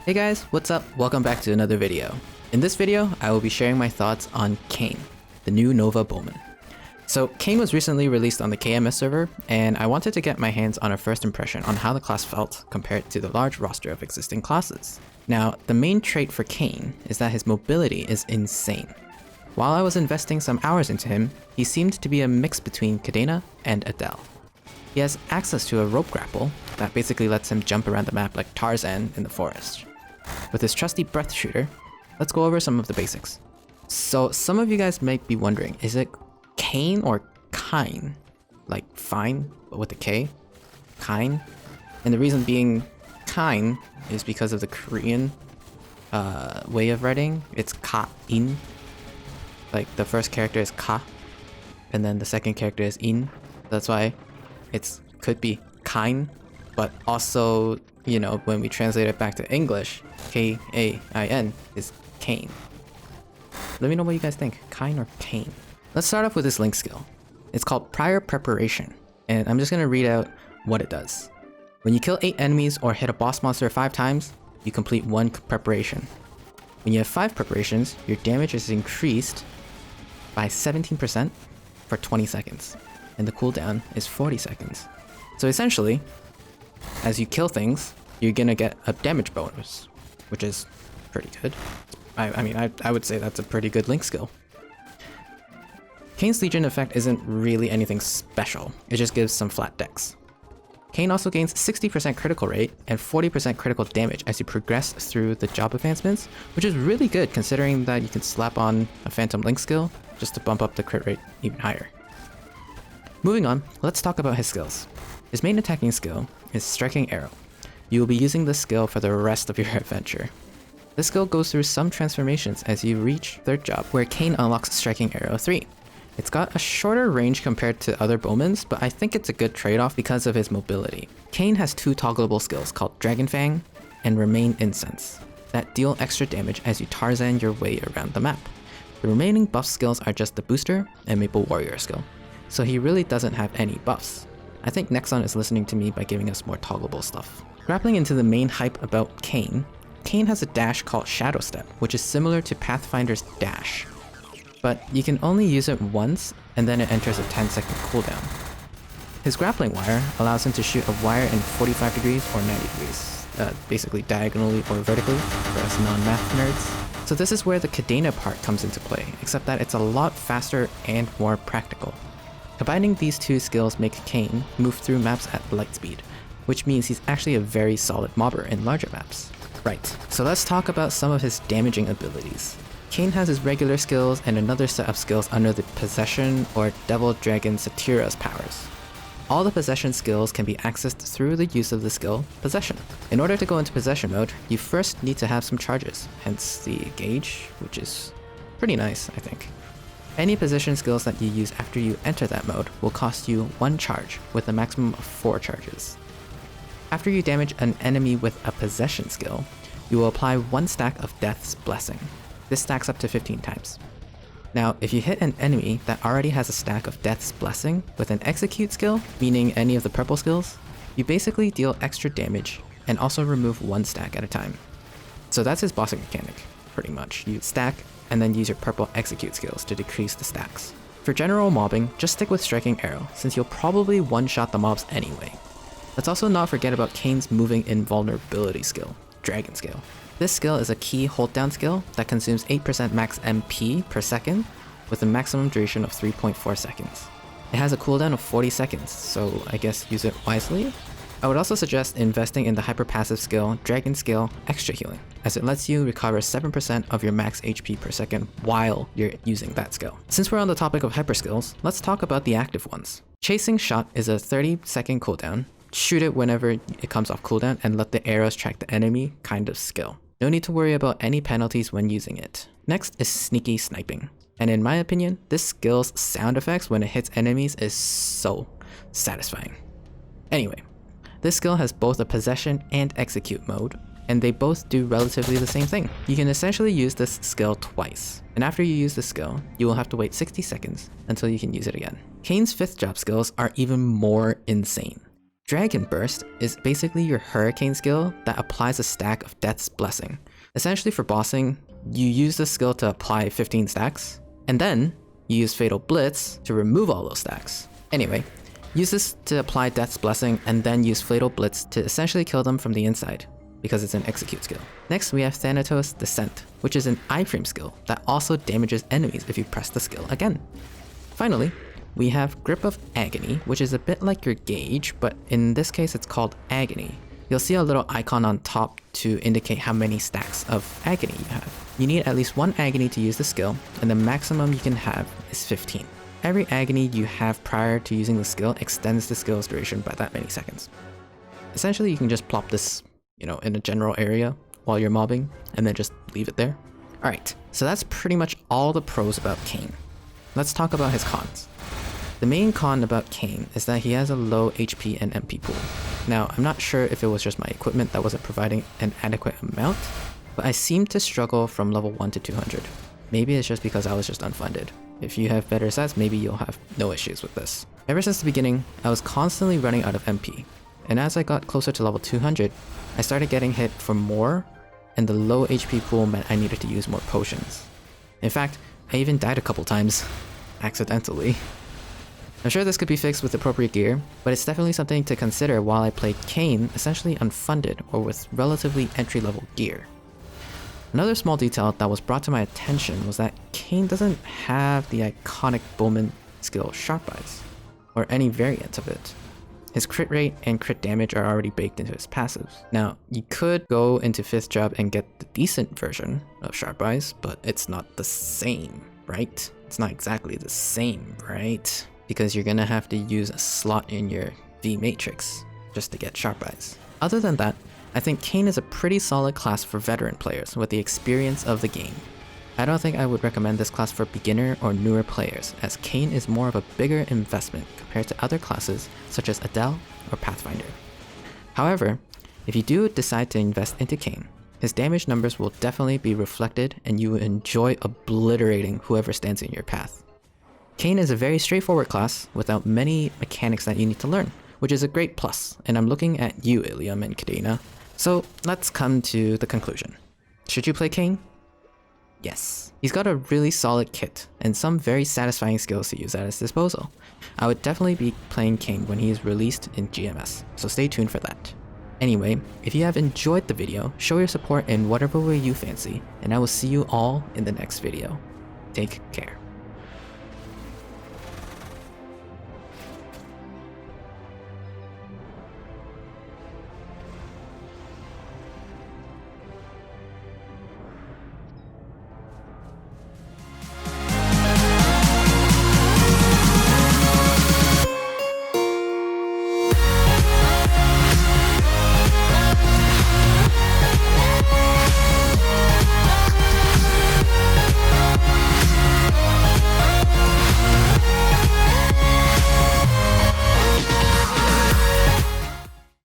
Hey guys, what's up? Welcome back to another video. In this video, I will be sharing my thoughts on Kain, the new Nova Bowman. So Kain was recently released on the KMS server, and I wanted to get my hands on a first impression on how the class felt compared to the large roster of existing classes. Now, the main trait for Kain is that his mobility is insane. While I was investing some hours into him, he seemed to be a mix between Cadena and Adele. He has access to a rope grapple that basically lets him jump around the map like Tarzan in the forest. With his trusty breath shooter, let's go over some of the basics. So some of you guys might be wondering, is it Kain or Kain? Like fine, but with a K? Kain? And the reason being Kain is because of the Korean way of writing. It's Ka-in. Like the first character is Ka, and then the second character is In. That's why it could be Kain, but also, you know, when we translate it back to English, K-A-I-N is Kain. Let me know what you guys think, Kain or Kain. Let's start off with this link skill. It's called Prior Preparation, and I'm just gonna read out what it does. When you kill 8 enemies or hit a boss monster 5 times, you complete 1 preparation. When you have 5 preparations, your damage is increased by 17% for 20 seconds, and the cooldown is 40 seconds. So essentially, as you kill things, you're gonna get a damage bonus, which is pretty good. I would say that's a pretty good link skill. Kain's Legion effect isn't really anything special, it just gives some flat dex. Kain also gains 60% critical rate and 40% critical damage as you progress through the job advancements, which is really good considering that you can slap on a Phantom Link skill just to bump up the crit rate even higher. Moving on, let's talk about his skills. His main attacking skill is Striking Arrow. You will be using this skill for the rest of your adventure. This skill goes through some transformations as you reach 3rd job, where Kain unlocks Striking Arrow 3. It's got a shorter range compared to other Bowmans, but I think it's a good trade-off because of his mobility. Kain has 2 toggleable skills called Dragon Fang and Remain Incense that deal extra damage as you Tarzan your way around the map. The remaining buff skills are just the Booster and Maple Warrior skill, so he really doesn't have any buffs. I think Nexon is listening to me by giving us more toggleable stuff. Grappling into the main hype about Kain, Kain has a dash called Shadow Step, which is similar to Pathfinder's dash, but you can only use it once and then it enters a 10-second cooldown. His grappling wire allows him to shoot a wire in 45 degrees or 90 degrees, basically diagonally or vertically for us non-math nerds. So this is where the Cadena part comes into play, except that it's a lot faster and more practical. Combining these 2 skills make Kain move through maps at light speed, which means he's actually a very solid mobber in larger maps. Right, so let's talk about some of his damaging abilities. Kain has his regular skills and another set of skills under the Possession or Devil Dragon Satira's powers. All the Possession skills can be accessed through the use of the skill Possession. In order to go into Possession mode, you first need to have some charges, hence the gauge, which is pretty nice, I think. Any Possession skills that you use after you enter that mode will cost you 1 charge, with a maximum of 4 charges. After you damage an enemy with a Possession skill, you will apply 1 stack of Death's Blessing. This stacks up to 15 times. Now, if you hit an enemy that already has a stack of Death's Blessing with an Execute skill, meaning any of the purple skills, you basically deal extra damage and also remove 1 stack at a time. So that's his bossing mechanic, pretty much. You stack and then use your purple Execute skills to decrease the stacks. For general mobbing, just stick with Striking Arrow, since you'll probably one-shot the mobs anyway. Let's also not forget about Kain's moving invulnerability skill, Dragon Scale. This skill is a key hold-down skill that consumes 8% max MP per second with a maximum duration of 3.4 seconds. It has a cooldown of 40 seconds, so I guess use it wisely. I would also suggest investing in the hyper-passive skill Dragon Scale Extra Healing, as it lets you recover 7% of your max HP per second while you're using that skill. Since we're on the topic of hyper skills, let's talk about the active ones. Chasing Shot is a 30-second cooldown. Shoot it whenever it comes off cooldown and let the arrows track the enemy kind of skill. No need to worry about any penalties when using it. Next is Sneaky Sniping, and in my opinion, this skill's sound effects when it hits enemies is so satisfying. Anyway, this skill has both a Possession and Execute mode, and they both do relatively the same thing. You can essentially use this skill twice, and after you use the skill, you will have to wait 60 seconds until you can use it again. Kain's 5th job skills are even more insane. Dragon Burst is basically your Hurricane skill that applies a stack of Death's Blessing. Essentially for bossing, you use this skill to apply 15 stacks, and then you use Fatal Blitz to remove all those stacks. Anyway, use this to apply Death's Blessing and then use Fatal Blitz to essentially kill them from the inside, because it's an execute skill. Next we have Thanatos Descent, which is an iframe skill that also damages enemies if you press the skill again. Finally, we have Grip of Agony, which is a bit like your gauge, but in this case it's called Agony. You'll see a little icon on top to indicate how many stacks of Agony you have. You need at least 1 Agony to use the skill, and the maximum you can have is 15. Every Agony you have prior to using the skill extends the skill's duration by that many seconds. Essentially you can just plop this, in a general area while you're mobbing, and then just leave it there. Alright, so that's pretty much all the pros about Kain. Let's talk about his cons. The main con about Kain is that he has a low HP and MP pool. Now, I'm not sure if it was just my equipment that wasn't providing an adequate amount, but I seem to struggle from level 1 to 200. Maybe it's just because I was just unfunded. If you have better stats, maybe you'll have no issues with this. Ever since the beginning, I was constantly running out of MP, and as I got closer to level 200, I started getting hit for more, and the low HP pool meant I needed to use more potions. In fact, I even died a couple times, accidentally. I'm sure this could be fixed with appropriate gear, but it's definitely something to consider while I played Kain essentially unfunded or with relatively entry-level gear. Another small detail that was brought to my attention was that Kain doesn't have the iconic Bowman skill Sharp Eyes, or any variant of it. His crit rate and crit damage are already baked into his passives. Now, you could go into 5th job and get the decent version of Sharp Eyes, but it's not the same, right? It's not exactly the same, right? Because you're gonna have to use a slot in your V matrix just to get Sharp Eyes. Other than that, I think Kain is a pretty solid class for veteran players with the experience of the game. I don't think I would recommend this class for beginner or newer players, as Kain is more of a bigger investment compared to other classes such as Adele or Pathfinder. However, if you do decide to invest into Kain, his damage numbers will definitely be reflected and you will enjoy obliterating whoever stands in your path. Kain is a very straightforward class without many mechanics that you need to learn, which is a great plus, and I'm looking at you, Ilium and Kadena. So let's come to the conclusion. Should you play Kain? Yes. He's got a really solid kit, and some very satisfying skills to use at his disposal. I would definitely be playing Kain when he is released in GMS, so stay tuned for that. Anyway, if you have enjoyed the video, show your support in whatever way you fancy, and I will see you all in the next video. Take care.